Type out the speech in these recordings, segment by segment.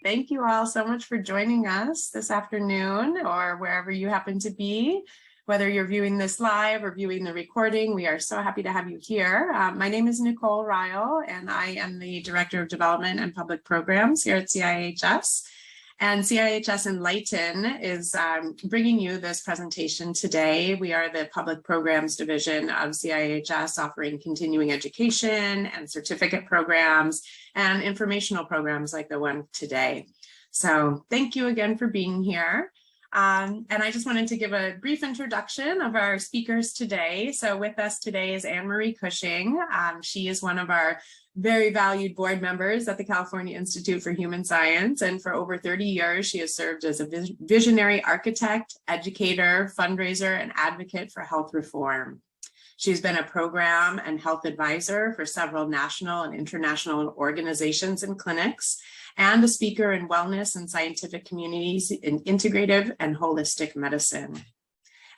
Thank you all so much for joining us this afternoon or wherever you happen to be. Whether you're viewing this live or viewing the recording, we are so happy to have you here. My name is Nicole Ryle, and I am the Director of Development and Public Programs here at CIHS. And CIHS Enlighten is bringing you this presentation today. We are the Public Programs Division of CIHS, offering continuing education and certificate programs and informational programs like the one today. So thank you again for being here. And I just wanted to give a brief introduction of our speakers today. So with us today is Anne-Marie Cushing. She is one of our very valued board members at the California Institute for Human Science. And for over 30 years, she has served as a visionary architect, educator, fundraiser, and advocate for health reform. She's been a program and health advisor for several national and international organizations and clinics, and a speaker in wellness and scientific communities in integrative and holistic medicine.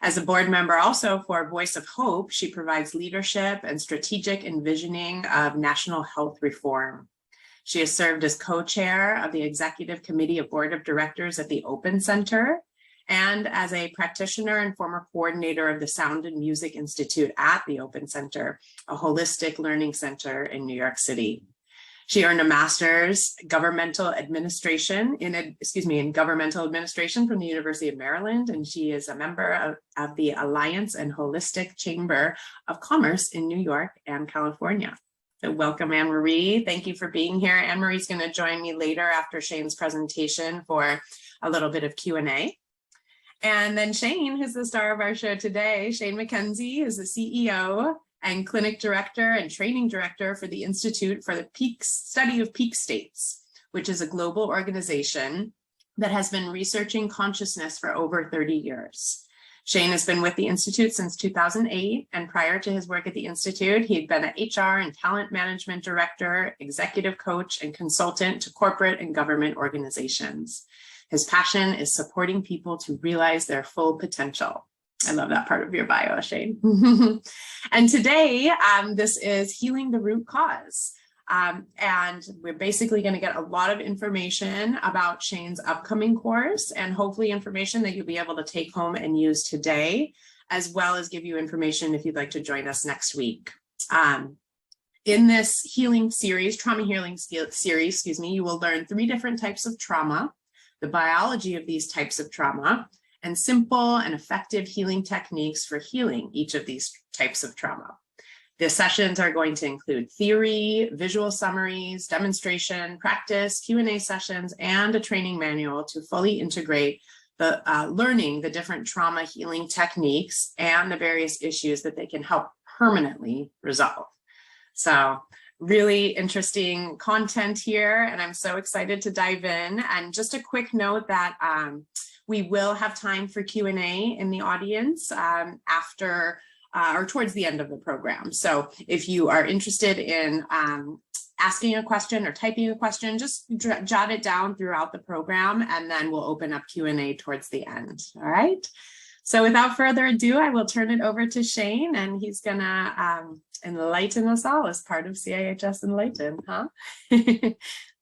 As a board member also for Voice of Hope, she provides leadership and strategic envisioning of national health reform. She has served as co-chair of the Executive Committee of Board of Directors at the Open Center, and as a practitioner and former coordinator of the Sound and Music Institute at the Open Center, a holistic learning center in New York City. She earned a master's governmental administration in governmental administration from the University of Maryland, and she is a member of the Alliance and Holistic Chamber of Commerce in New York and California. So welcome, Anne-Marie. Thank you for being here. Anne-Marie's going to join me later after Shayne's presentation for a little bit of Q&A. And then Shayne, who's the star of our show today, Shayne McKenzie is the CEO and clinic director and training director for the Institute for the Study of Peak States, which is a global organization that has been researching consciousness for over 30 years. Shayne has been with the Institute since 2008, and prior to his work at the Institute, he had been an HR and talent management director, executive coach, and consultant to corporate and government organizations. His passion is supporting people to realize their full potential. I love that part of your bio, Shayne. And today, this is Healing the Root Cause. And we're basically going to get a lot of information about Shayne's upcoming course, and hopefully information that you'll be able to take home and use today, as well as give you information if you'd like to join us next week. In this healing series, trauma healing series, you will learn 3 different types of trauma, the biology of these types of trauma, and simple and effective healing techniques for healing each of these types of trauma. The sessions are going to include theory, visual summaries, demonstration, practice, Q&A sessions, and a training manual to fully integrate the learning the different trauma healing techniques and the various issues that they can help permanently resolve. So really interesting content here, and I'm so excited to dive in. And just a quick note that we will have time for Q&A in the audience after or towards the end of the program. So if you are interested in asking a question or typing a question, just jot it down throughout the program, and then we'll open up Q&A towards the end. All right. So without further ado, I will turn it over to Shayne, and he's gonna enlighten us all as part of CIHS Enlighten, huh?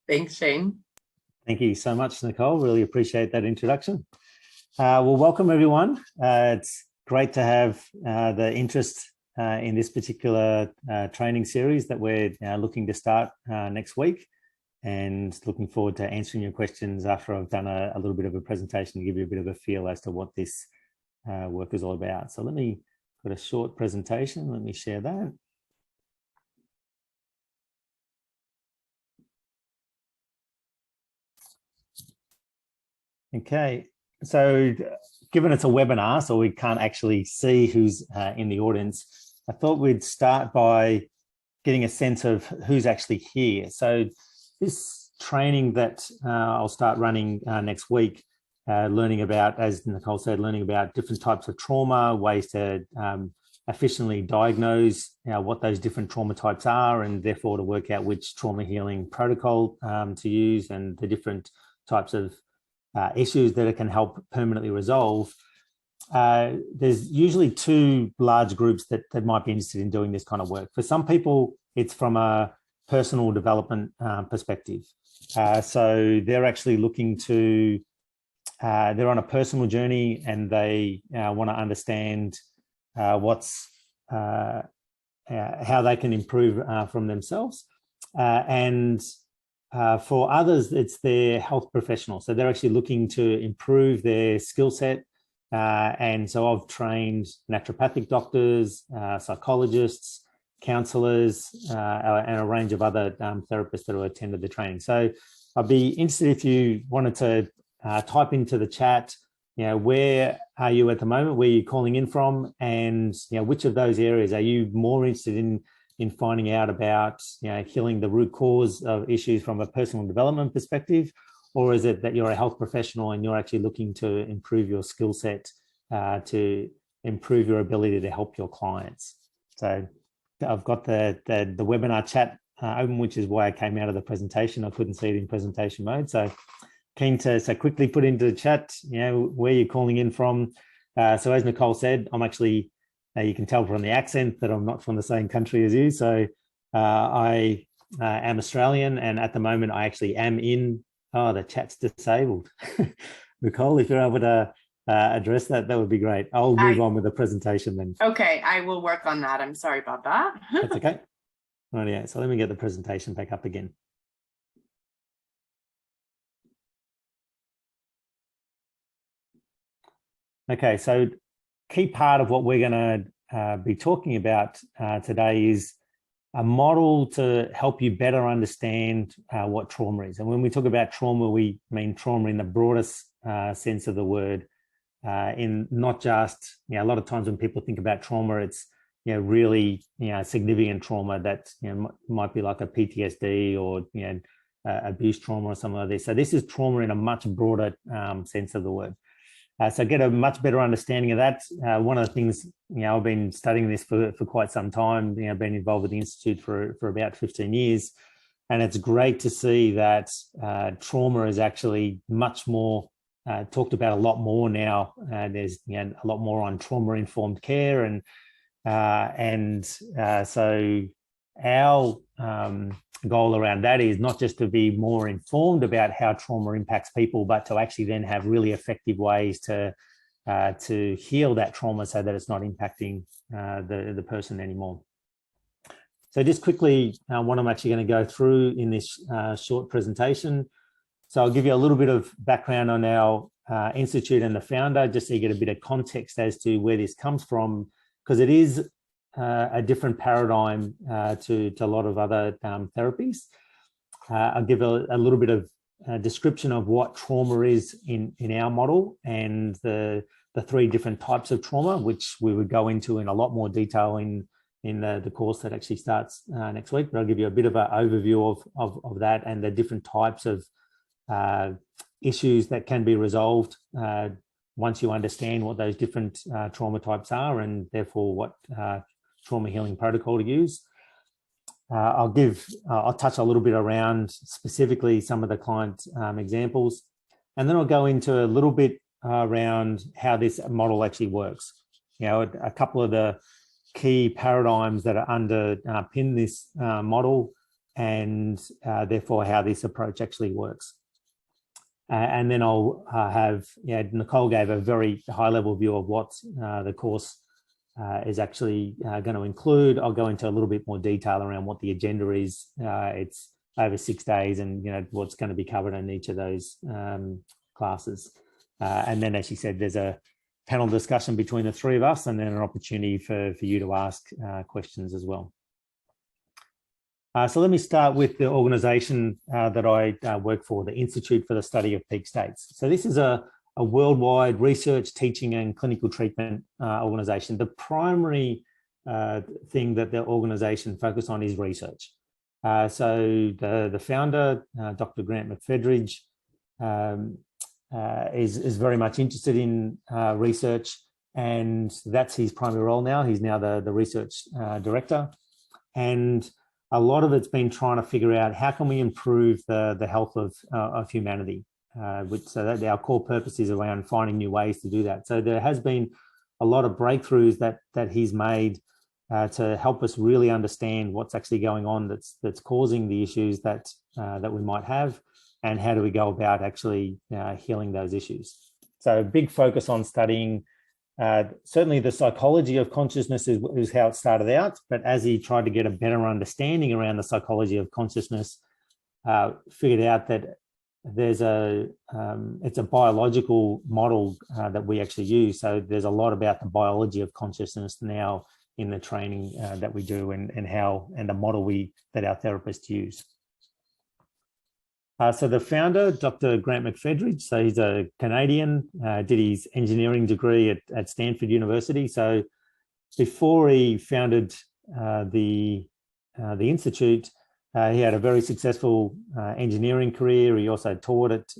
Thanks, Shayne. Thank you so much, Nicole. Really appreciate that introduction. Well, welcome everyone. It's great to have the interest in this particular training series that we're looking to start next week, and looking forward to answering your questions after I've done a little bit of a presentation to give you a bit of a feel as to what this work is all about. So let me put a short presentation. Let me share that. Okay, so given it's a webinar, so we can't actually see who's in the audience, I thought we'd start by getting a sense of who's actually here. So this training that I'll start running next week, learning about, as Nicole said, learning about different types of trauma, ways to efficiently diagnose what those different trauma types are, and therefore to work out which trauma healing protocol to use, and the different types of issues that it can help permanently resolve. There's usually 2 large groups that might be interested in doing this kind of work. For some people, it's from a personal development perspective. So they're actually looking to, they're on a personal journey, and they want to understand how they can improve from themselves. For others, it's their health professional. So they're actually looking to improve their skill set. And so I've trained naturopathic doctors, psychologists, counsellors, and a range of other therapists that have attended the training. So I'd be interested if you wanted to type into the chat, where are you at the moment, where you're calling in from, and which of those areas are you more interested in finding out about, healing the root cause of issues from a personal development perspective, or is it that you're a health professional and you're actually looking to improve your skill set to improve your ability to help your clients? So I've got the webinar chat open, which is why I came out of the presentation. I couldn't see it in presentation mode. So keen to quickly put into the chat, where you're calling in from. So as Nicole said, I'm actually, you can tell from the accent that I'm not from the same country as you. So I am Australian, and at the moment I actually am in, the chat's disabled. Nicole, if you're able to address that, that would be great. I'll move on with the presentation then. Okay, I will work on that. I'm sorry about that. That's okay. Right, yeah. So let me get the presentation back up again. Okay, so key part of what we're going to be talking about today is a model to help you better understand what trauma is. And when we talk about trauma, we mean trauma in the broadest sense of the word, in not just, a lot of times when people think about trauma, it's, really, significant trauma that, might be like a PTSD or, abuse trauma or something like this. So this is trauma in a much broader sense of the word. So get a much better understanding of that. One of the things, I've been studying this for quite some time, been involved with the Institute for about 15 years. And it's great to see that trauma is actually much more talked about a lot more now. There's a lot more on trauma-informed care. So our goal around that is not just to be more informed about how trauma impacts people, but to actually then have really effective ways to heal that trauma so that it's not impacting the person anymore. So just quickly, what I'm actually going to go through in this short presentation. So I'll give you a little bit of background on our institute and the founder, just so you get a bit of context as to where this comes from, because it is a different paradigm to a lot of other therapies. I'll give a little bit of description of what trauma is in our model, and the three different types of trauma, which we would go into in a lot more detail in the course that actually starts next week. But I'll give you a bit of an overview of that and the different types of issues that can be resolved once you understand what those different trauma types are, and therefore what trauma healing protocol to use. I'll touch a little bit around specifically some of the client examples, and then I'll go into a little bit around how this model actually works. A couple of the key paradigms that are underpin this model, and therefore how this approach actually works. And then I'll have, Nicole gave a very high-level view of what the course is actually going to include. I'll go into a little bit more detail around what the agenda is. It's over 6 days, and what's going to be covered in each of those classes. And then, as she said, there's a panel discussion between the three of us, and then an opportunity for you to ask questions as well. So let me start with the organisation that I work for, the Institute for the Study of Peak States. So this is a worldwide research, teaching and clinical treatment organisation. The primary thing that the organisation focuses on is research. So the founder, Dr. Grant McFedridge, is very much interested in research, and that's his primary role now. He's now the research director, and a lot of it's been trying to figure out how can we improve the health of humanity. So that our core purpose is around finding new ways to do that. So there has been a lot of breakthroughs that he's made to help us really understand what's actually going on that's causing the issues that we might have, and how do we go about actually healing those issues. So a big focus on studying certainly the psychology of consciousness is how it started out, but as he tried to get a better understanding around the psychology of consciousness, figured out that there's it's a biological model that we actually use. So there's a lot about the biology of consciousness now in the training that we do, and the model that our therapists use. So the founder, Dr. Grant McFedridge, so he's a Canadian, did his engineering degree at Stanford University. So before he founded the Institute, he had a very successful engineering career. He also taught at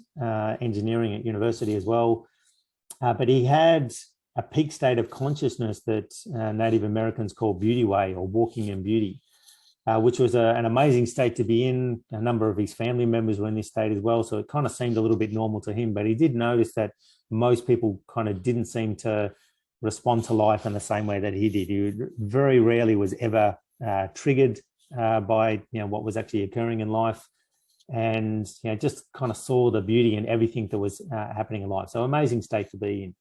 engineering at university as well. But he had a peak state of consciousness that Native Americans call beauty way, or walking in beauty, which was an amazing state to be in. A number of his family members were in this state as well. So it kind of seemed a little bit normal to him, but he did notice that most people kind of didn't seem to respond to life in the same way that he did. He very rarely was ever triggered by what was actually occurring in life, and just kind of saw the beauty in everything that was happening in life. So amazing state to be in.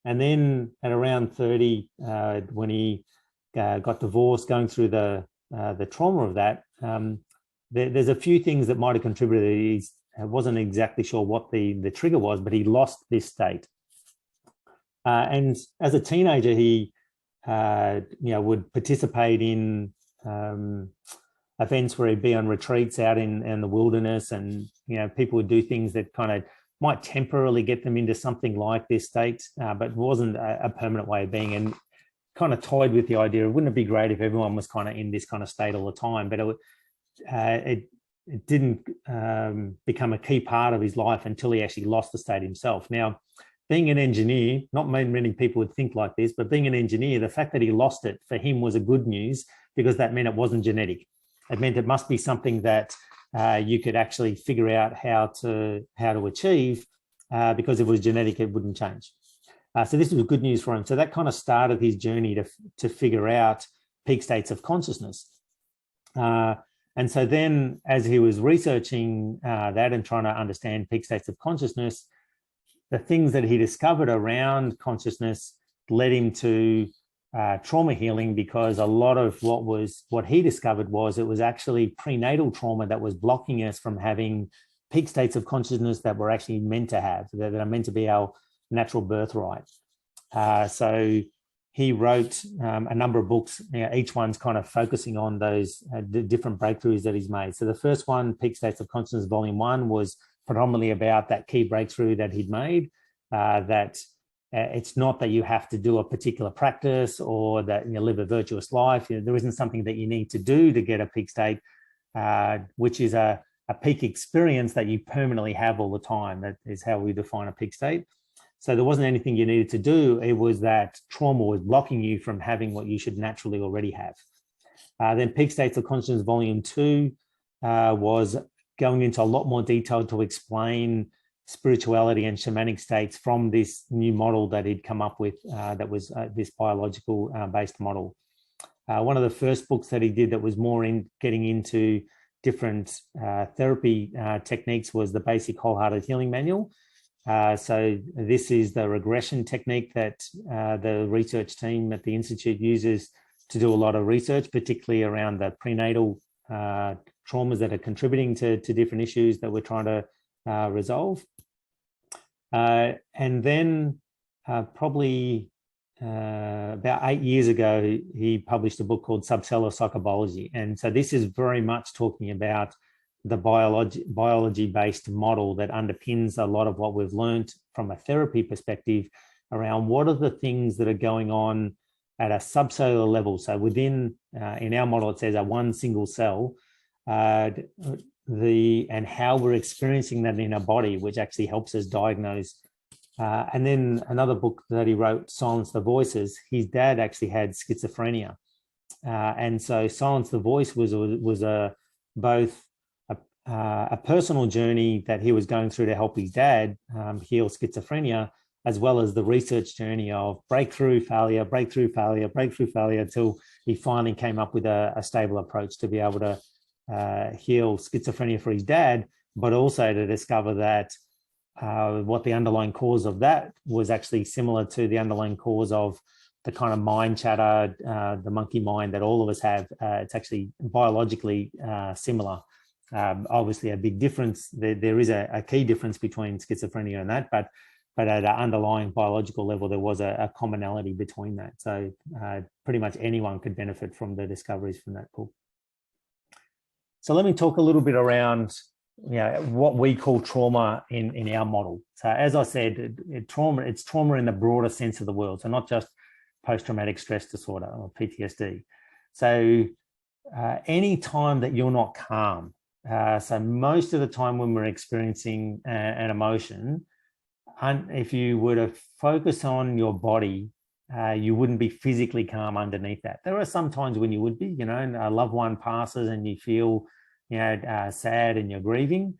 And then at around 30, when he got divorced, going through the trauma of that, there's a few things that might have contributed. He wasn't exactly sure what the trigger was, but he lost this state. And as a teenager, he would participate in events where he'd be on retreats out in the wilderness, and people would do things that kind of might temporarily get them into something like this state, but wasn't a permanent way of being, and kind of toyed with the idea of, wouldn't it be great if everyone was kind of in this kind of state all the time? But it didn't become a key part of his life until he actually lost the state himself. Now, being an engineer, not many people would think like this, but being an engineer, the fact that he lost it for him was a good news, because that meant it wasn't genetic. It meant it must be something that you could actually figure out how to achieve, because if it was genetic, it wouldn't change. So this was good news for him. So that kind of started his journey to figure out peak states of consciousness. And so then, as he was researching that and trying to understand peak states of consciousness, the things that he discovered around consciousness led him to trauma healing, because a lot of what he discovered was it was actually prenatal trauma that was blocking us from having peak states of consciousness that we're actually meant to have, that are meant to be our natural birthright. So he wrote a number of books, each one's kind of focusing on those different breakthroughs that he's made. So the first one, Peak States of Consciousness Volume 1, was predominantly about that key breakthrough that he'd made, that it's not that you have to do a particular practice or that you live a virtuous life. There isn't something that you need to do to get a peak state, which is a peak experience that you permanently have all the time. That is how we define a peak state. So there wasn't anything you needed to do. It was that trauma was blocking you from having what you should naturally already have. Then Peak States of Consciousness Volume 2 was going into a lot more detail to explain spirituality and shamanic states from this new model that he'd come up with, that was this biological based model. One of the first books that he did that was more in getting into different therapy techniques was the Basic Wholehearted Healing Manual. So this is the regression technique that the research team at the Institute uses to do a lot of research, particularly around the prenatal traumas that are contributing to different issues that we're trying to resolve. And then probably about 8 years ago, he published a book called Subcellular Psychobiology. And so this is very much talking about the biology-based model that underpins a lot of what we've learned from a therapy perspective around what are the things that are going on at a subcellular level. So within, in our model, it says a one single cell, and how we're experiencing that in our body, which actually helps us diagnose. And then another book that he wrote, Silence the Voices, his dad actually had schizophrenia. And so Silence the Voice was both a personal journey that he was going through to help his dad heal schizophrenia, as well as the research journey of breakthrough failure, breakthrough failure, breakthrough failure, until he finally came up with a stable approach to be able to heal schizophrenia for his dad, but also to discover that what the underlying cause of that was actually similar to the underlying cause of the kind of mind chatter, the monkey mind that all of us have. It's actually biologically similar. Obviously, a big difference. There is a key difference between schizophrenia and that, but at an underlying biological level, there was a commonality between that. So pretty much anyone could benefit from the discoveries from that book. So let me talk a little bit around what we call trauma in our model. So as I said, it's trauma in the broader sense of the word, so not just post-traumatic stress disorder or PTSD. So any time that you're not calm, so most of the time when we're experiencing an emotion, if you were to focus on your body, you wouldn't be physically calm underneath that. There are some times when you would be, a loved one passes and you feel, sad and you're grieving.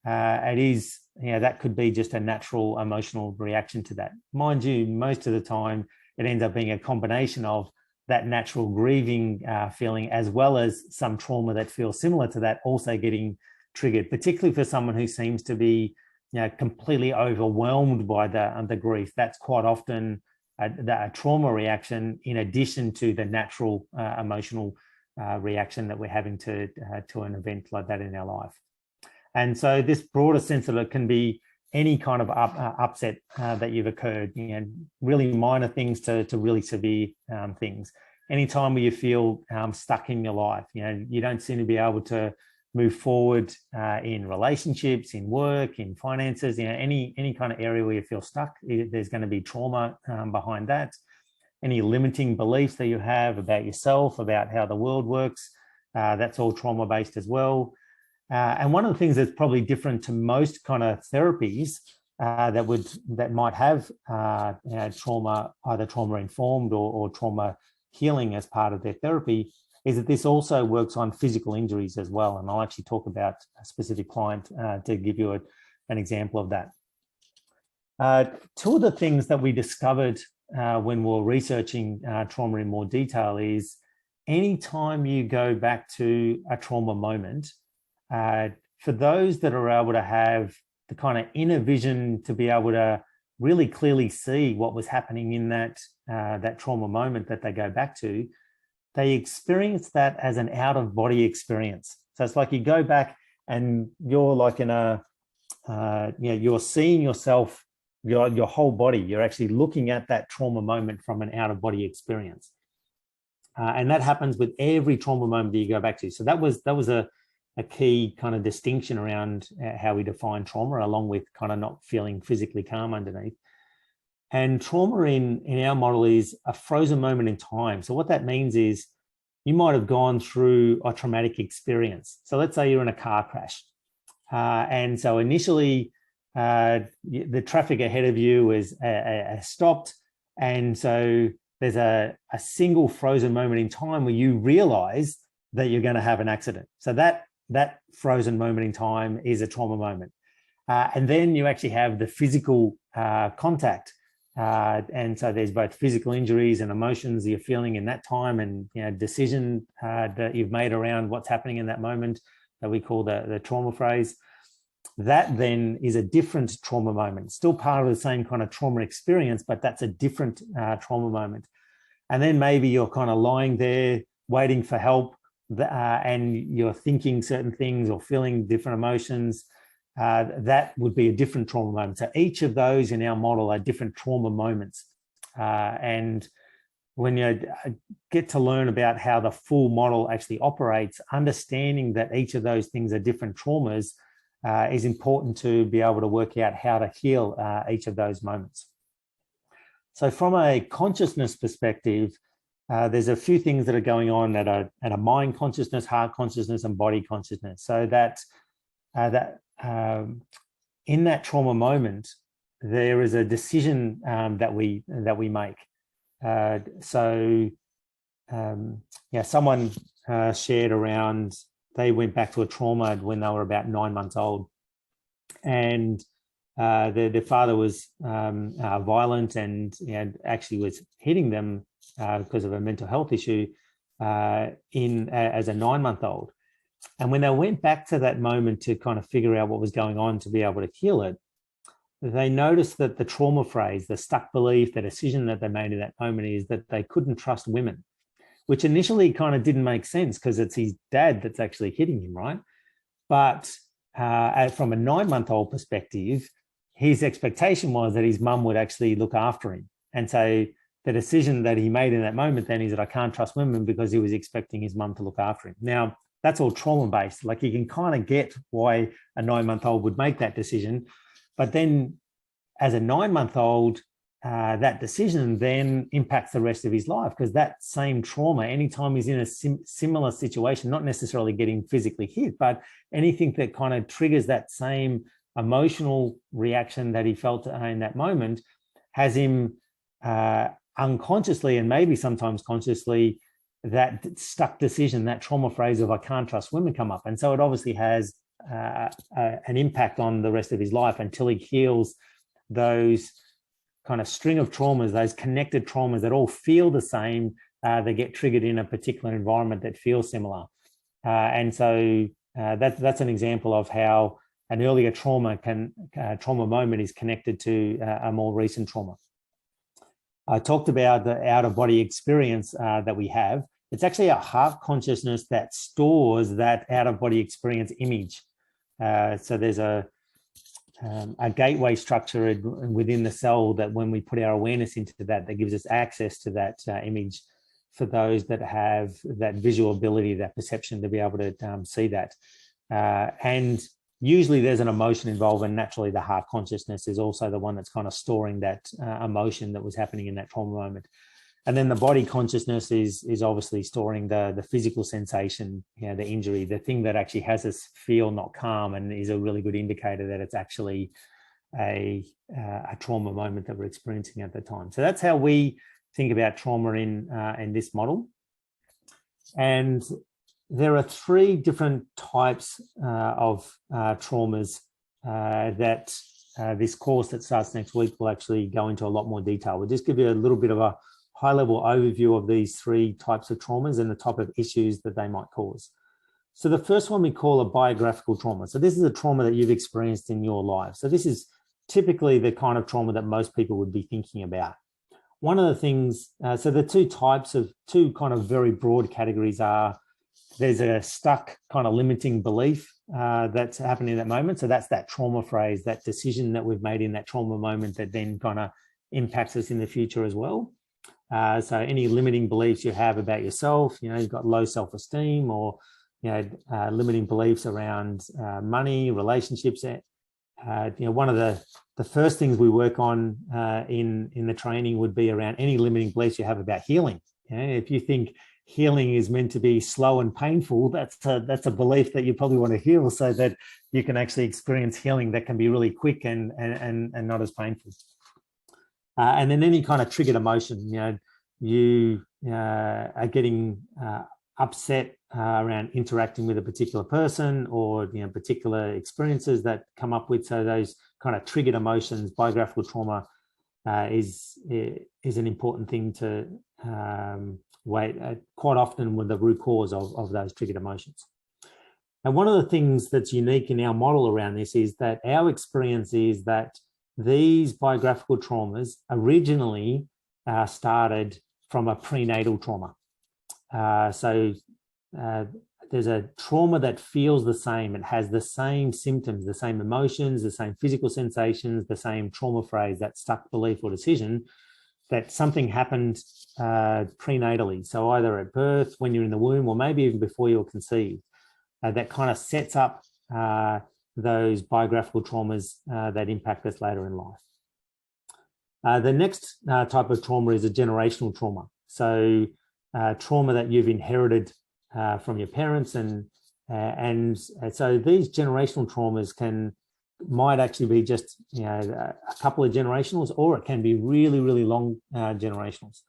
It is, that could be just a natural emotional reaction to that. Mind you, most of the time, it ends up being a combination of that natural grieving feeling, as well as some trauma that feels similar to that also getting triggered, particularly for someone who seems to be completely overwhelmed by the grief. That's quite often a trauma reaction in addition to the natural emotional reaction that we're having to an event like that in our life. And so this broader sense of it can be any kind of upset that you've occurred, really minor things to really severe things. Anytime where you feel stuck in your life, you don't seem to be able to move forward in relationships, in work, in finances, any kind of area where you feel stuck, there's going to be trauma behind that. Any limiting beliefs that you have about yourself, about how the world works, that's all trauma-based as well. And one of the things that's probably different to most kind of therapies that might have trauma, either trauma-informed or trauma healing as part of their therapy, is that this also works on physical injuries as well. And I'll actually talk about a specific client to give you an example of that. Two of the things that we discovered when we were researching trauma in more detail is anytime you go back to a trauma moment, for those that are able to have the kind of inner vision to be able to really clearly see what was happening in that trauma moment that they go back to, they experience that as an out-of-body experience. So it's like you go back and you're like in you're seeing yourself, your whole body. You're actually looking at that trauma moment from an out-of-body experience. And that happens with every trauma moment that you go back to. So that was a key kind of distinction around how we define trauma, along with kind of not feeling physically calm underneath. And trauma in our model is a frozen moment in time. So what that means is you might have gone through a traumatic experience. So let's say you're in a car crash. And so initially the traffic ahead of you is stopped. And so there's a single frozen moment in time where you realize that you're going to have an accident. So that frozen moment in time is a trauma moment. And then you actually have the physical contact. And so there's both physical injuries and emotions you're feeling in that time, and decision that you've made around what's happening in that moment that we call the trauma phrase. That then is a different trauma moment, still part of the same kind of trauma experience, but that's a different trauma moment. And then maybe you're kind of lying there waiting for help, and you're thinking certain things or feeling different emotions. That would be a different trauma moment. So each of those in our model are different trauma moments. And when you get to learn about how the full model actually operates, understanding that each of those things are different traumas is important to be able to work out how to heal each of those moments. So from a consciousness perspective, there's a few things that are going on at a mind consciousness, heart consciousness, and body consciousness. So that in that trauma moment, there is a decision that we make. Someone shared around, they went back to a trauma when they were about 9 months old, and their father was violent and actually was hitting them because of a mental health issue as a 9-month-old. And when they went back to that moment to kind of figure out what was going on to be able to heal it, they noticed that the trauma phrase, the stuck belief, the decision that they made in that moment is that they couldn't trust women, which initially kind of didn't make sense because it's his dad that's actually hitting him, right? But from a 9-month-old perspective, his expectation was that his mum would actually look after him. And so the decision that he made in that moment then is that I can't trust women because he was expecting his mum to look after him. Now, that's all trauma-based. Like you can kind of get why a 9-month-old would make that decision. But then as a 9-month-old, that decision then impacts the rest of his life because that same trauma, anytime he's in a similar situation, not necessarily getting physically hit, but anything that kind of triggers that same emotional reaction that he felt in that moment has him unconsciously and maybe sometimes consciously, that stuck decision, that trauma phrase of I can't trust women come up. And so it obviously has an impact on the rest of his life until he heals those kind of string of traumas, those connected traumas that all feel the same. They get triggered in a particular environment that feels similar. And so that's an example of how an earlier trauma moment is connected to a more recent trauma. I talked about the out-of-body experience that we have. It's actually our heart consciousness that stores that out-of-body experience image. So there's a gateway structure within the cell that when we put our awareness into that gives us access to that image for those that have that visual ability, that perception to be able to see that. And usually there's an emotion involved, and naturally the heart consciousness is also the one that's kind of storing that emotion that was happening in that trauma moment. And then the body consciousness is obviously storing the physical sensation, the injury, the thing that actually has us feel not calm and is a really good indicator that it's actually a trauma moment that we're experiencing at the time. So that's how we think about trauma in this model. And there are 3 different types of traumas that this course that starts next week will actually go into a lot more detail. We'll just give you a little bit of a high-level overview of these 3 types of traumas and the type of issues that they might cause. So the first one we call a biographical trauma. So this is a trauma that you've experienced in your life. So this is typically the kind of trauma that most people would be thinking about. One of the things, so the 2 kind of very broad categories are, there's a stuck kind of limiting belief that's happening in that moment. So that's that trauma phrase, that decision that we've made in that trauma moment that then kind of impacts us in the future as well. So any limiting beliefs you have about yourself, you've got low self-esteem or, limiting beliefs around money, relationships. One of the first things we work on in the training would be around any limiting beliefs you have about healing. If you think healing is meant to be slow and painful, that's a belief that you probably want to heal so that you can actually experience healing that can be really quick and not as painful. And then any kind of triggered emotion, you are getting upset around interacting with a particular person or particular experiences that come up with. So those kind of triggered emotions, biographical trauma is an important thing to quite often with the root cause of those triggered emotions. And one of the things that's unique in our model around this is that our experience is that these biographical traumas originally started from a prenatal trauma. So there's a trauma that feels the same. It has the same symptoms, the same emotions, the same physical sensations, the same trauma phrase, that stuck belief or decision, that something happened prenatally. So either at birth, when you're in the womb, or maybe even before you're conceived, that kind of sets up those biographical traumas that impact us later in life. The next type of trauma is a generational trauma. So trauma that you've inherited from your parents, and so these generational traumas might actually be just a couple of generationals, or it can be really, really long generationals.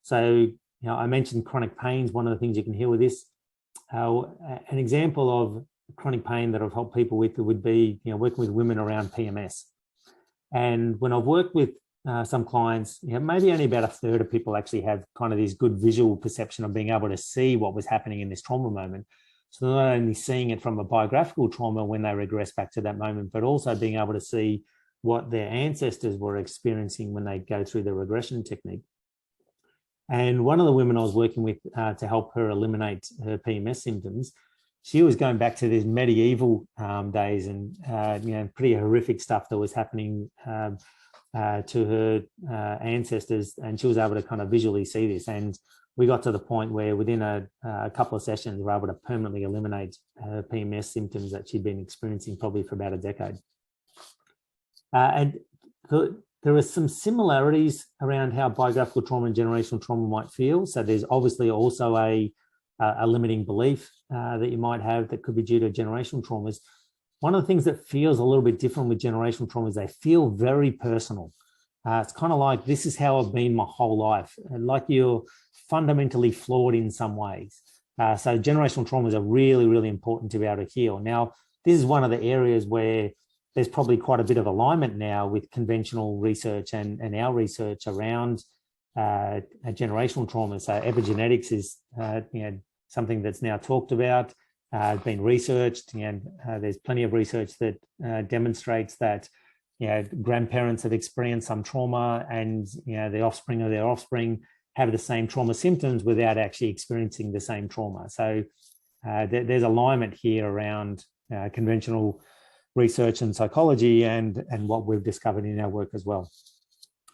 So I mentioned chronic pains. One of the things you can hear with this, an example of chronic pain that I've helped people with would be working with women around PMS. And when I've worked with some clients, maybe only about a third of people actually have kind of this good visual perception of being able to see what was happening in this trauma moment. So not only seeing it from a biographical trauma when they regress back to that moment, but also being able to see what their ancestors were experiencing when they go through the regression technique. And one of the women I was working with to help her eliminate her PMS symptoms, she was going back to these medieval days and, pretty horrific stuff that was happening to her ancestors. And she was able to kind of visually see this. And we got to the point where within a couple of sessions, we were able to permanently eliminate her PMS symptoms that she'd been experiencing probably for about a decade. There are some similarities around how biographical trauma and generational trauma might feel. So there's obviously also a limiting belief that you might have that could be due to generational traumas. One of the things that feels a little bit different with generational trauma is they feel very personal. It's kind of like, this is how I've been my whole life, and like you're fundamentally flawed in some ways. So generational traumas are really, really important to be able to heal. Now, this is one of the areas where there's probably quite a bit of alignment now with conventional research and our research around generational trauma. So epigenetics is something that's now talked about, been researched, and there's plenty of research that demonstrates that grandparents have experienced some trauma, and the offspring of their offspring have the same trauma symptoms without actually experiencing the same trauma. So there's alignment here around conventional research and psychology and what we've discovered in our work as well.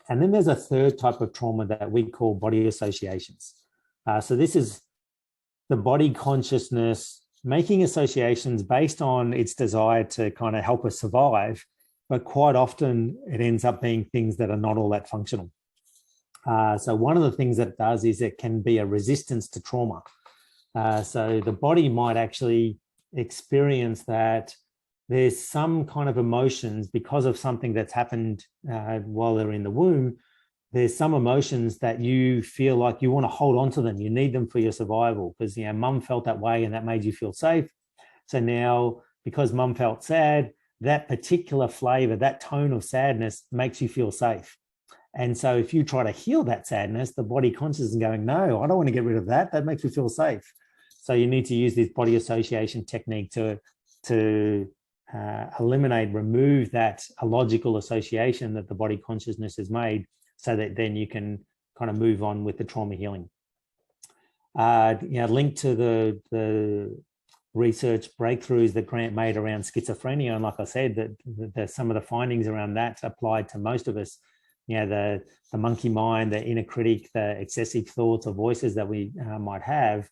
And then there's a third type of trauma that we call body associations. So this is the body consciousness making associations based on its desire to kind of help us survive, but quite often it ends up being things that are not all that functional. So one of the things that it does is it can be a resistance to trauma. So the body might actually experience that there's some kind of emotions because of something that's happened while they're in the womb. There's some emotions that you feel like you want to hold on to them. You need them for your survival because, mum felt that way and that made you feel safe. So now, because mum felt sad, that particular flavor, that tone of sadness makes you feel safe. And so if you try to heal that sadness, the body conscious is going, no, I don't want to get rid of that. That makes me feel safe. So you need to use this body association technique to eliminate, remove that illogical association that the body consciousness has made, so that then you can kind of move on with the trauma healing. Linked to the research breakthroughs that Grant made around schizophrenia, and like I said, that some of the findings around that applied to most of us. The monkey mind, the inner critic, the excessive thoughts or voices that we might have.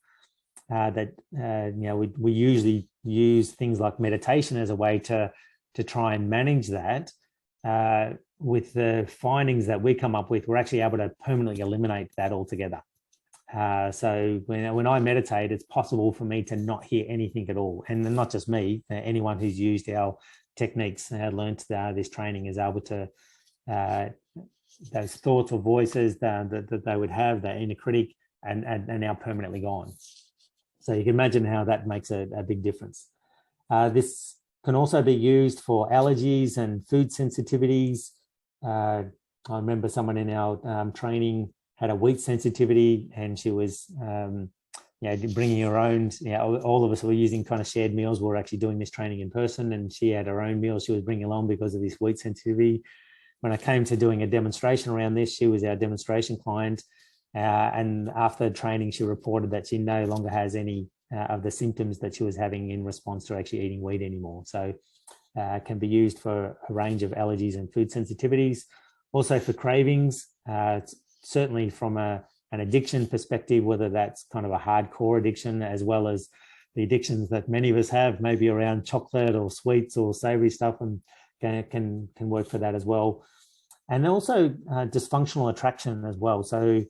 We usually use things like meditation as a way to try and manage that. With the findings that we come up with, we're actually able to permanently eliminate that altogether. So when I meditate, it's possible for me to not hear anything at all. And not just me, anyone who's used our techniques, learned this training, is able to, those thoughts or voices that they would have, the inner critic, and now permanently gone. So you can imagine how that makes a big difference. This can also be used for allergies and food sensitivities. I remember someone in our training had a wheat sensitivity, and she was bringing her own, all of us were using kind of shared meals. We were actually doing this training in person, and she had her own meals she was bringing along because of this wheat sensitivity. When I came to doing a demonstration around this, she was our demonstration client. And after training, she reported that she no longer has any of the symptoms that she was having in response to actually eating wheat anymore. So it can be used for a range of allergies and food sensitivities. Also for cravings, certainly from an addiction perspective, whether that's kind of a hardcore addiction, as well as the addictions that many of us have, maybe around chocolate or sweets or savory stuff, and can work for that as well. And also dysfunctional attraction as well. So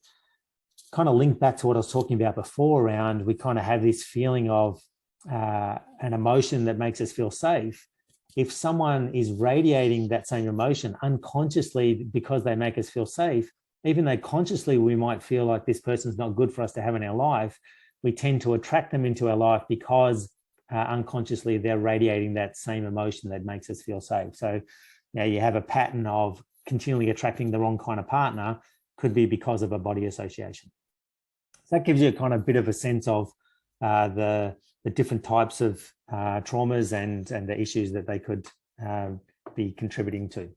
kind of link back to what I was talking about before around, we kind of have this feeling of an emotion that makes us feel safe. If someone is radiating that same emotion unconsciously because they make us feel safe, even though consciously we might feel like this person's not good for us to have in our life, we tend to attract them into our life because unconsciously they're radiating that same emotion that makes us feel safe. So you have a pattern of continually attracting the wrong kind of partner, could be because of a body association. So that gives you a kind of bit of a sense of the different types of traumas and the issues that they could be contributing to.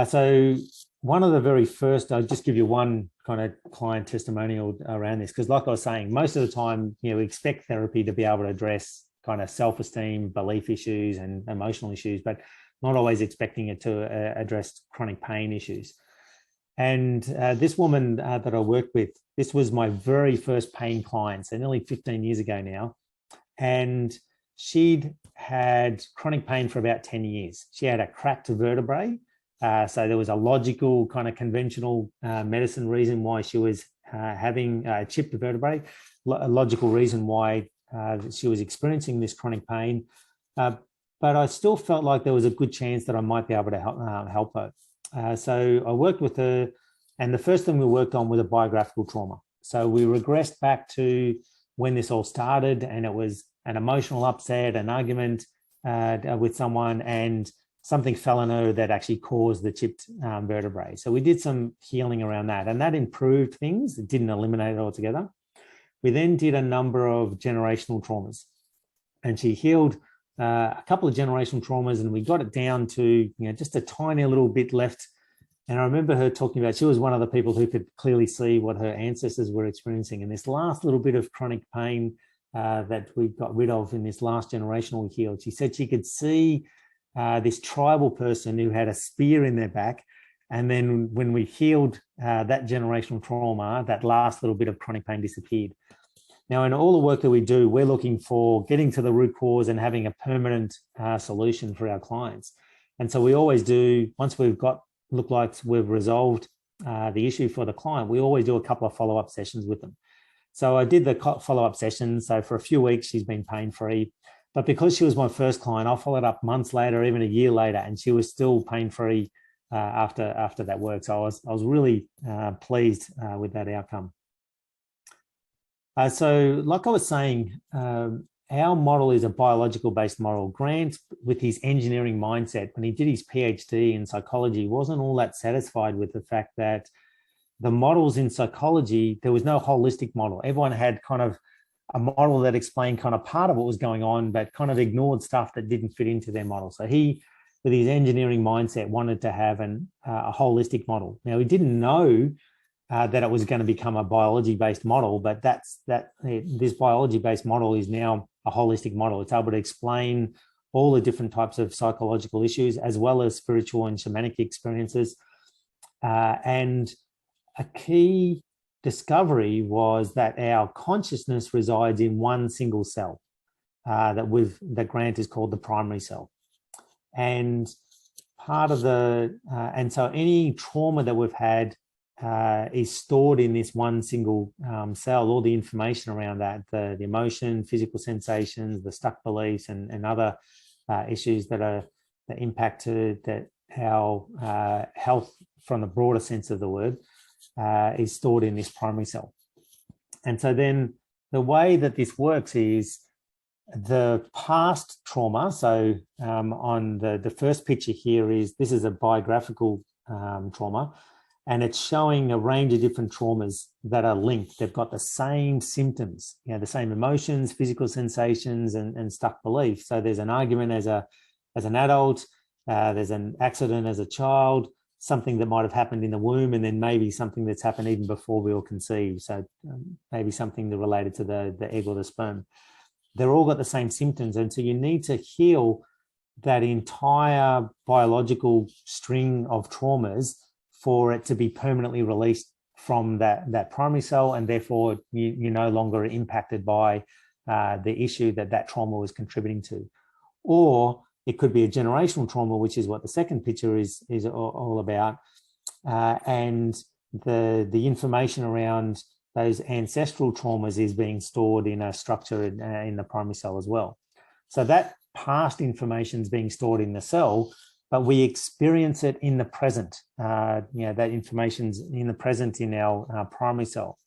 So one of the very first, I'll just give you one kind of client testimonial around this, because like I was saying, most of the time, we expect therapy to be able to address kind of self-esteem, belief issues and emotional issues, but not always expecting it to address chronic pain issues. And this woman that I worked with, this was my very first pain client, so nearly 15 years ago now. And she'd had chronic pain for about 10 years. She had a cracked vertebrae. So there was a logical kind of conventional medicine reason why she was having a chipped vertebrae, a logical reason why she was experiencing this chronic pain. But I still felt like there was a good chance that I might be able to help her. So I worked with her, and the first thing we worked on was a biographical trauma. So we regressed back to when this all started, and it was an emotional upset, an argument with someone, and something fell on her that actually caused the chipped vertebrae. So we did some healing around that, and that improved things. It didn't eliminate it altogether. We then did a number of generational traumas, and she healed a couple of generational traumas, and we got it down to just a tiny little bit left. And I remember her talking about, she was one of the people who could clearly see what her ancestors were experiencing. And this last little bit of chronic pain that we got rid of in this last generational we healed, she said she could see this tribal person who had a spear in their back. And then when we healed that generational trauma, that last little bit of chronic pain disappeared. Now, in all the work that we do, we're looking for getting to the root cause and having a permanent solution for our clients. And so we always do, once we've look like we've resolved the issue for the client, we always do a couple of follow-up sessions with them. So I did the follow-up sessions. So for a few weeks, she's been pain-free. But because she was my first client, I followed up months later, even a year later, and she was still pain-free after that work. So I was really pleased with that outcome. So like I was saying, our model is a biological-based model. Grant, with his engineering mindset, when he did his PhD in psychology, wasn't all that satisfied with the fact that the models in psychology, there was no holistic model. Everyone had kind of a model that explained kind of part of what was going on, but kind of ignored stuff that didn't fit into their model. So he, with his engineering mindset, wanted to have a holistic model. Now, he didn't know that it was going to become a biology-based model, but this biology-based model is now a holistic model. It's able to explain all the different types of psychological issues, as well as spiritual and shamanic experiences. And a key discovery was that our consciousness resides in one single cell that Grant is called the primary cell. And part of and so any trauma that we've had is stored in this one single cell. All the information around that, the emotion, physical sensations, the stuck beliefs, and other issues that impact our health from the broader sense of the word, is stored in this primary cell. And so then the way that this works is the past trauma. So on the first picture here this is a biographical trauma. And it's showing a range of different traumas that are linked. They've got the same symptoms, the same emotions, physical sensations, and stuck beliefs. So there's an argument as an adult, there's an accident as a child, something that might have happened in the womb, and then maybe something that's happened even before we were conceived. So maybe something related to the egg or the sperm. They're all got the same symptoms. And so you need to heal that entire biological string of traumas for it to be permanently released from that primary cell, and therefore you're no longer impacted by the issue that trauma was contributing to. Or it could be a generational trauma, which is what the second picture is all about, and the information around those ancestral traumas is being stored in a structure in the primary cell as well. So that past information is being stored in the cell, but we experience it in the present. That information's in the present in our primary cell.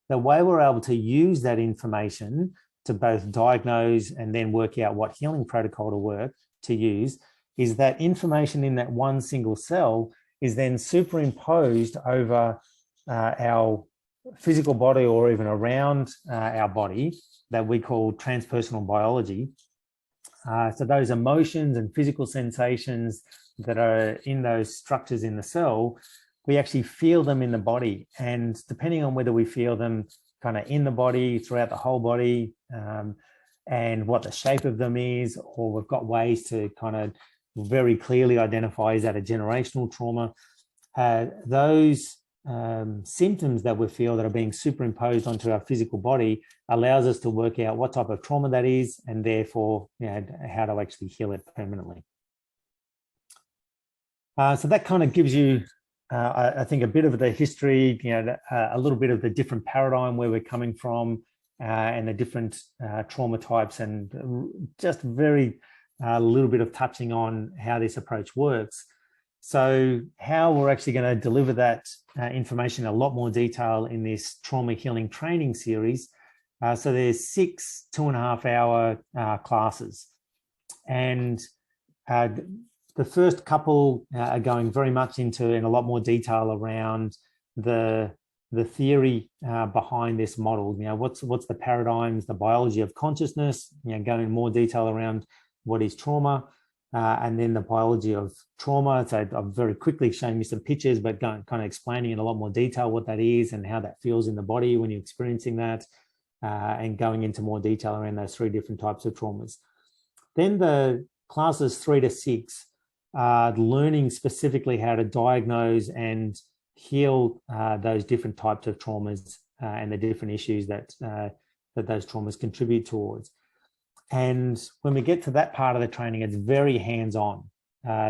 The way we're able to use that information to both diagnose and then work out what healing protocol to use is that information in that one single cell is then superimposed over our physical body or even around our body that we call transpersonal biology. So those emotions and physical sensations that are in those structures in the cell, we actually feel them in the body. And depending on whether we feel them kind of in the body, throughout the whole body, and what the shape of them is, or we've got ways to kind of very clearly identify, is that a generational trauma? Those symptoms that we feel that are being superimposed onto our physical body allows us to work out what type of trauma that is, and therefore, how to actually heal it permanently. So that kind of gives you, I think, a bit of the history, a little bit of the different paradigm where we're coming from, and the different trauma types, and just very little bit of touching on how this approach works. So how we're actually going to deliver that information in a lot more detail in this trauma healing training series. So there's 6 2.5-hour classes, and the first couple are going very much into in a lot more detail around the theory behind this model. What's the paradigms, the biology of consciousness, going in more detail around what is trauma, and then the biology of trauma. So I've very quickly shown you some pictures, but kind of explaining in a lot more detail what that is and how that feels in the body when you're experiencing that, and going into more detail around those 3 different types of traumas. Then the classes 3 to 6 are learning specifically how to diagnose and heal those different types of traumas and the different issues that those traumas contribute towards. And when we get to that part of the training, it's very hands-on.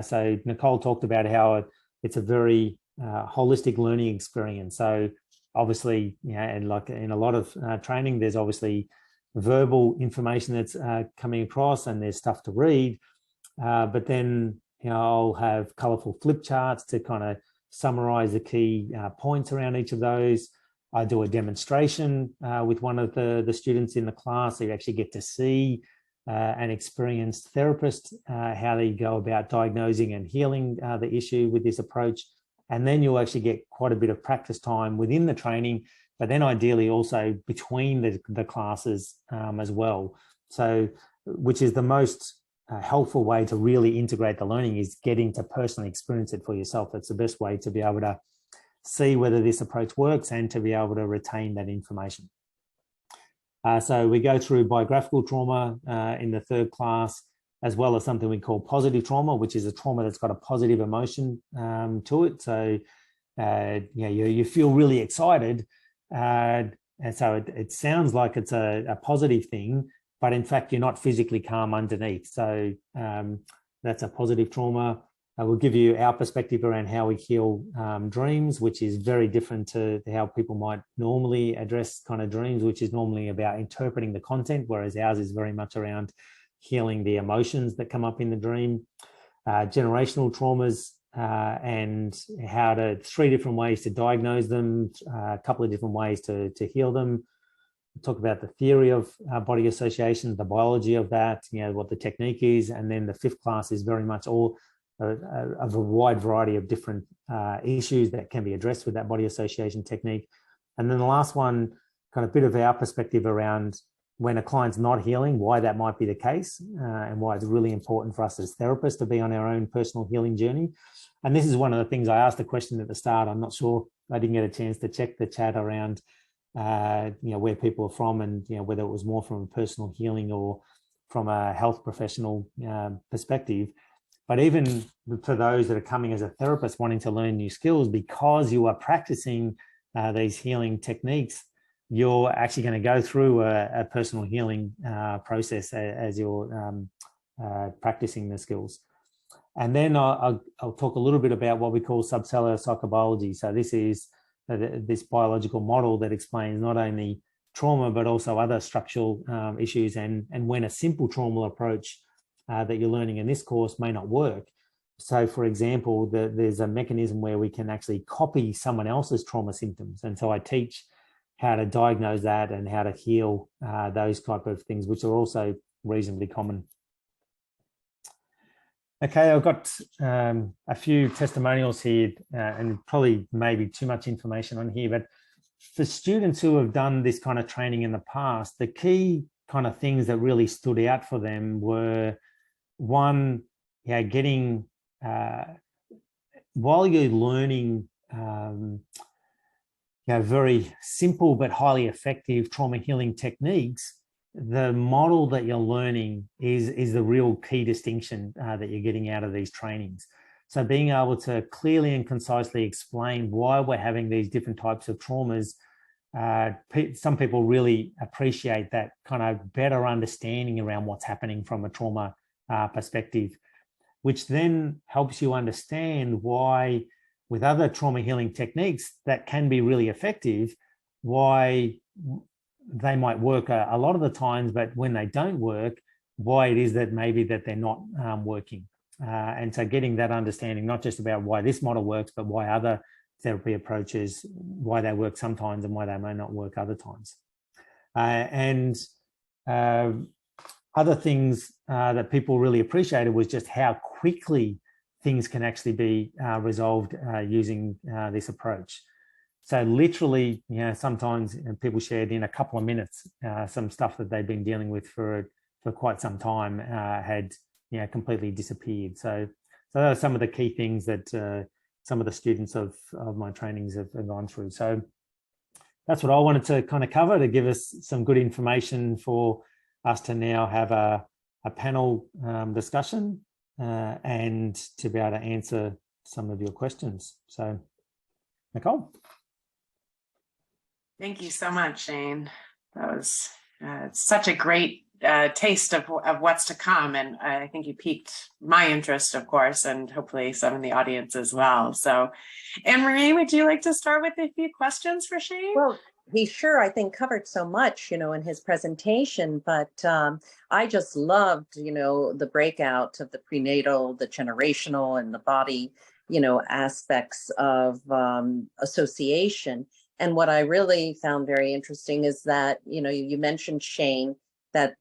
So Nicole talked about how it's a very holistic learning experience. So obviously, and like in a lot of training, there's obviously verbal information that's coming across, and there's stuff to read. But then, I'll have colorful flip charts to kind of summarize the key points around each of those. I do a demonstration with one of the students in the class, so you actually get to see an experienced therapist, how they go about diagnosing and healing the issue with this approach. And then you'll actually get quite a bit of practice time within the training, but then ideally also between the classes as well. So, which is the most helpful way to really integrate the learning, is getting to personally experience it for yourself. It's the best way to be able to see whether this approach works and to be able to retain that information. So we go through biographical trauma in the 3rd class, as well as something we call positive trauma, which is a trauma that's got a positive emotion to it. So you feel really excited, and so it sounds like it's a positive thing, but in fact, you're not physically calm underneath. So that's a positive trauma. We'll give you our perspective around how we heal dreams, which is very different to how people might normally address kind of dreams, which is normally about interpreting the content, whereas ours is very much around healing the emotions that come up in the dream. Generational traumas, and how to 3 different ways to diagnose them, a couple of different ways to heal them. Talk about the theory of body association, the biology of that, what the technique is. And then the 5th class is very much all of a wide variety of different issues that can be addressed with that body association technique. And then the last one, kind of a bit of our perspective around when a client's not healing, why that might be the case, and why it's really important for us as therapists to be on our own personal healing journey. And this is one of the things I asked a question at the start. I'm not sure, I didn't get a chance to check the chat around where people are from, and whether it was more from a personal healing or from a health professional perspective. But even for those that are coming as a therapist wanting to learn new skills, because you are practicing these healing techniques, you're actually going to go through a personal healing process as you're practicing the skills. And then I'll talk a little bit about what we call subcellular psychobiology. So this is this biological model that explains not only trauma, but also other structural issues, and when a simple trauma approach that you're learning in this course may not work. So for example, there's a mechanism where we can actually copy someone else's trauma symptoms. And so I teach how to diagnose that and how to heal those type of things, which are also reasonably common. Okay, I've got a few testimonials here, and probably maybe too much information on here, but for students who have done this kind of training in the past, the key kind of things that really stood out for them were, one, getting, while you're learning very simple but highly effective trauma healing techniques, the model that you're learning is the real key distinction that you're getting out of these trainings. So being able to clearly and concisely explain why we're having these different types of traumas, some people really appreciate that kind of better understanding around what's happening from a trauma perspective, which then helps you understand why, with other trauma healing techniques that can be really effective, why they might work a lot of the times, but when they don't work, why it is that maybe that they're not working. And so getting that understanding, not just about why this model works, but why other therapy approaches, why they work sometimes and why they may not work other times. Other things that people really appreciated was just how quickly things can actually be resolved using this approach. So literally, sometimes people shared in a couple of minutes some stuff that they've been dealing with for quite some time had completely disappeared. So those are some of the key things that some of the students of my trainings have gone through. So that's what I wanted to kind of cover, to give us some good information for us to now have a panel discussion and to be able to answer some of your questions. So, Nicole. Thank you so much, Shayne. That was such a great taste of what's to come. And I think you piqued my interest, of course, and hopefully some in the audience as well. So, Anne-Marie, would you like to start with a few questions for Shayne? Well, he sure, I think, covered so much, in his presentation, but I just loved, the breakout of the prenatal, the generational, and the body, aspects of association. And what I really found very interesting is that, you mentioned, Shayne, that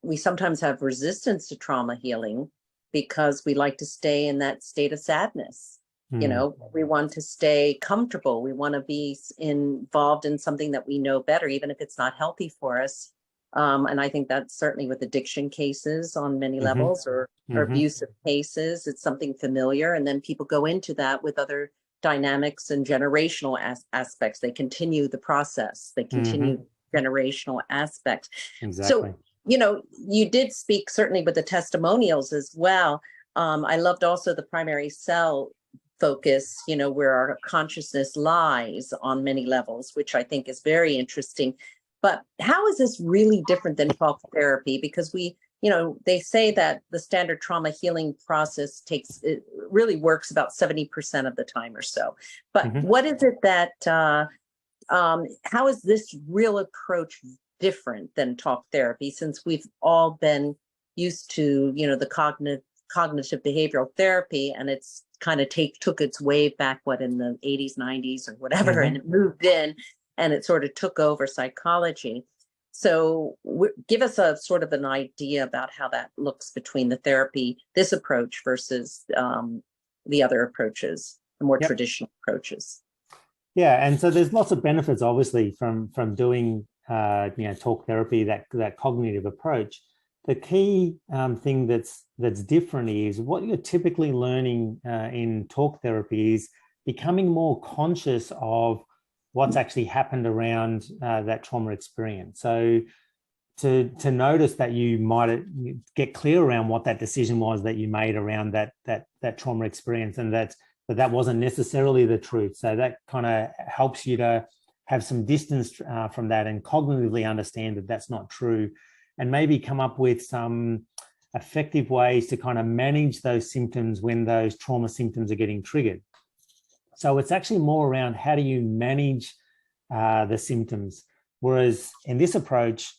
we sometimes have resistance to trauma healing because we like to stay in that state of sadness. We want to stay comfortable. We want to be involved in something that we know better, even if it's not healthy for us. And I think that's certainly with addiction cases on many levels, or abusive cases. It's something familiar. And then people go into that with other dynamics and generational aspects. They continue the process. They continue generational aspects. Exactly. So, you did speak certainly with the testimonials as well. I loved also the primary cell focus, where our consciousness lies on many levels, which I think is very interesting. But how is this really different than talk therapy? Because they say that the standard trauma healing process it really works about 70% of the time or so. But what is it that, how is this real approach different than talk therapy, since we've all been used to, the cognitive behavioral therapy, and it's kind of took its wave back, in the 80s, 90s or whatever, and it moved in and it sort of took over psychology. So give us a sort of an idea about how that looks between the therapy, this approach versus the other approaches, the more traditional approaches. Yeah, and so there's lots of benefits, obviously, from doing talk therapy, that cognitive approach. The key thing that's different is what you're typically learning in talk therapy is becoming more conscious of what's actually happened around that trauma experience. So to notice that you might get clear around what that decision was that you made around that trauma experience, and that wasn't necessarily the truth. So that kind of helps you to have some distance from that and cognitively understand that that's not true, and maybe come up with some effective ways to kind of manage those symptoms when those trauma symptoms are getting triggered. So it's actually more around how do you manage the symptoms. Whereas in this approach,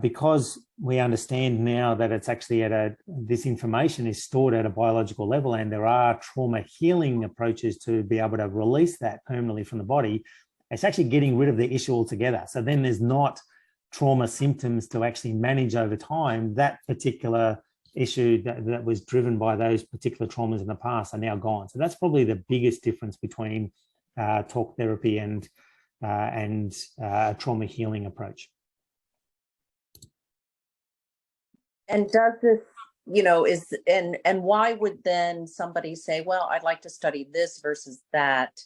because we understand now that it's actually this information is stored at a biological level, and there are trauma healing approaches to be able to release that permanently from the body, it's actually getting rid of the issue altogether. So then there's not trauma symptoms to actually manage over time. That particular issue that was driven by those particular traumas in the past are now gone. So that's probably the biggest difference between talk therapy and trauma healing approach. And does this, and why would then somebody say, well, I'd like to study this versus that?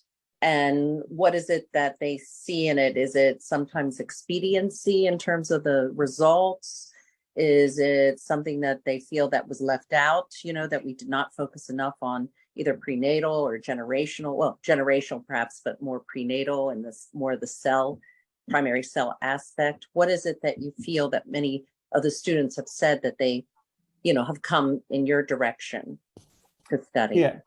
And what is it that they see in it? Is it sometimes expediency in terms of the results? Is it something that they feel that was left out, that we did not focus enough on either prenatal or generational, well, generational perhaps, but more prenatal and this more of the primary cell aspect? What is it that you feel that many of the students have said that they, have come in your direction to study? Yeah,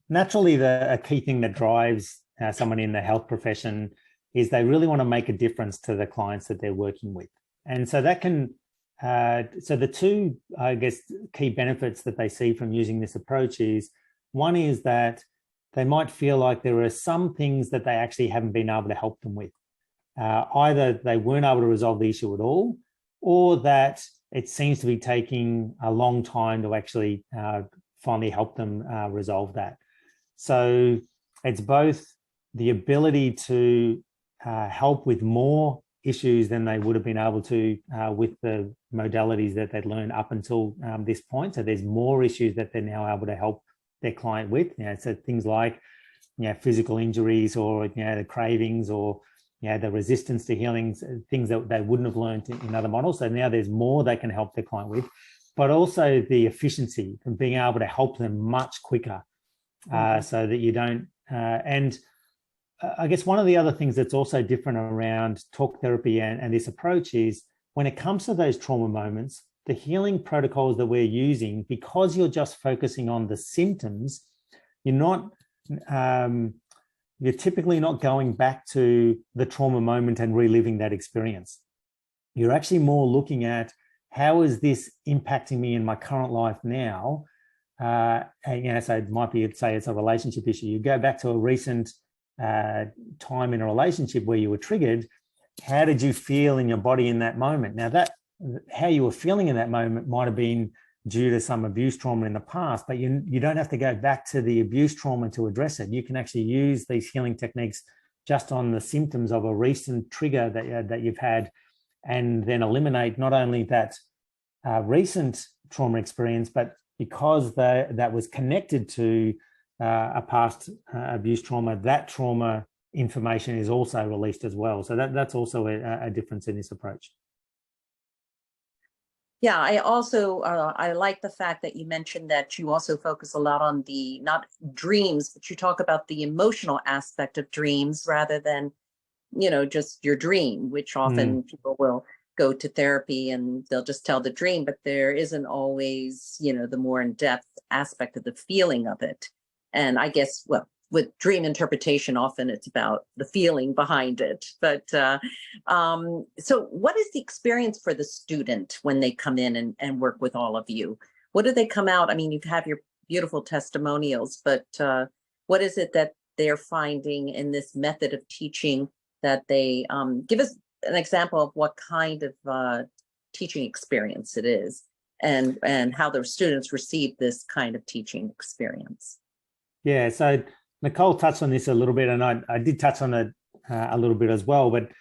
naturally, a key thing that drives someone in the health profession is they really want to make a difference to the clients that they're working with. And so that can, so the two, I guess, key benefits that they see from using this approach is, one is that they might feel like there are some things that they actually haven't been able to help them with. Either they weren't able to resolve the issue at all, or that it seems to be taking a long time to actually finally help them resolve that. So it's both the ability to help with more issues than they would have been able to with the modalities that they'd learned up until this point. So there's more issues that they're now able to help their client with. So things like physical injuries, or the cravings, or the resistance to healings, things that they wouldn't have learned in other models. So now there's more they can help their client with, but also the efficiency and being able to help them much quicker, so that you don't. And I guess one of the other things that's also different around talk therapy and this approach is, when it comes to those trauma moments, the healing protocols that we're using, because you're just focusing on the symptoms, you're typically not going back to the trauma moment and reliving that experience. You're actually more looking at, how is this impacting me in my current life now? So it might be, say it's a relationship issue. You go back to a recent time in a relationship where you were triggered. How did you feel in your body in that moment? Now, how you were feeling in that moment might have been due to some abuse trauma in the past, but you don't have to go back to the abuse trauma to address it. You can actually use these healing techniques just on the symptoms of a recent trigger that you've had, and then eliminate not only that recent trauma experience, but because that was connected to a past abuse trauma, that trauma information is also released as well. So that's also a difference in this approach. Yeah, I also, I like the fact that you mentioned that you also focus a lot on the, not dreams, but you talk about the emotional aspect of dreams rather than, just your dream, which often people will go to therapy and they'll just tell the dream, but there isn't always, the more in-depth aspect of the feeling of it. And I guess, well, with dream interpretation, often it's about the feeling behind it. But so what is the experience for the student when they come in and work with all of you? What do they come out? I mean, you have your beautiful testimonials, but what is it that they're finding in this method of teaching that they give us an example of what kind of teaching experience it is, and how their students receive this kind of teaching experience? Yeah, so Nicole touched on this a little bit, and I did touch on it a little bit as well, but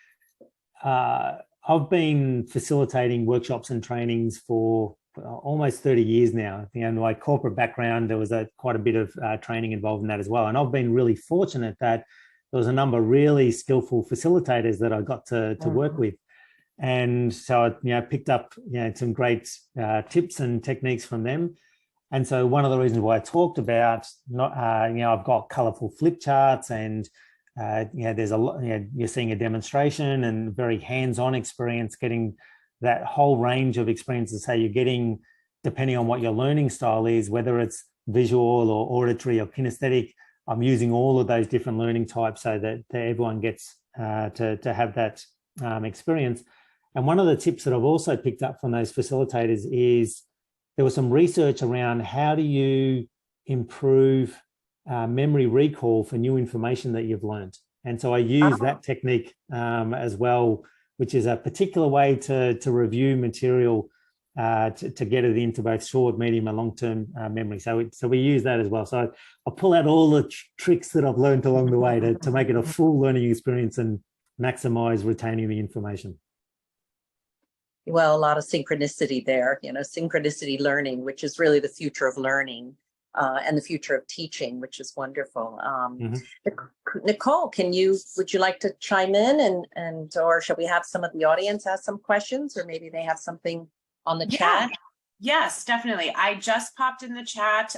I've been facilitating workshops and trainings for almost 30 years now. In my corporate background, there was quite a bit of training involved in that as well. And I've been really fortunate that there was a number of really skillful facilitators that I got to work with. And so I picked up some great tips and techniques from them. And so one of the reasons why I talked about, I've got colorful flip charts, and there's a lot, you're seeing a demonstration and very hands-on experience, getting that whole range of experiences. So you're getting, depending on what your learning style is, whether it's visual or auditory or kinesthetic, I'm using all of those different learning types so that everyone gets to have that experience. And one of the tips that I've also picked up from those facilitators is, there was some research around how do you improve memory recall for new information that you've learned. And so I use that technique as well, which is a particular way to review material to get it into both short, medium, and long-term memory. So we use that as well. So I pull out all the tricks that I've learned along the way to make it a full learning experience and maximize retaining the information. Well, a lot of synchronicity there, synchronicity learning, which is really the future of learning and the future of teaching, which is wonderful. Nicole, would you like to chime in or shall we have some of the audience ask some questions, or maybe they have something on the chat? Yes, definitely. I just popped in the chat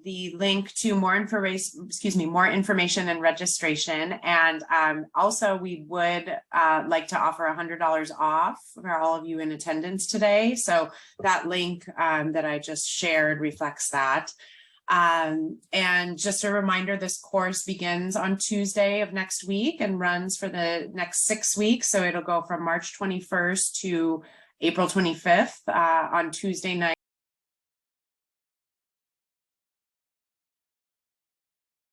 the link to more information and registration. And also we would like to offer $100 off for all of you in attendance today. So that link that I just shared reflects that. And just a reminder, this course begins on Tuesday of next week and runs for the next 6 weeks. So it'll go from March 21st to April 25th on Tuesday night.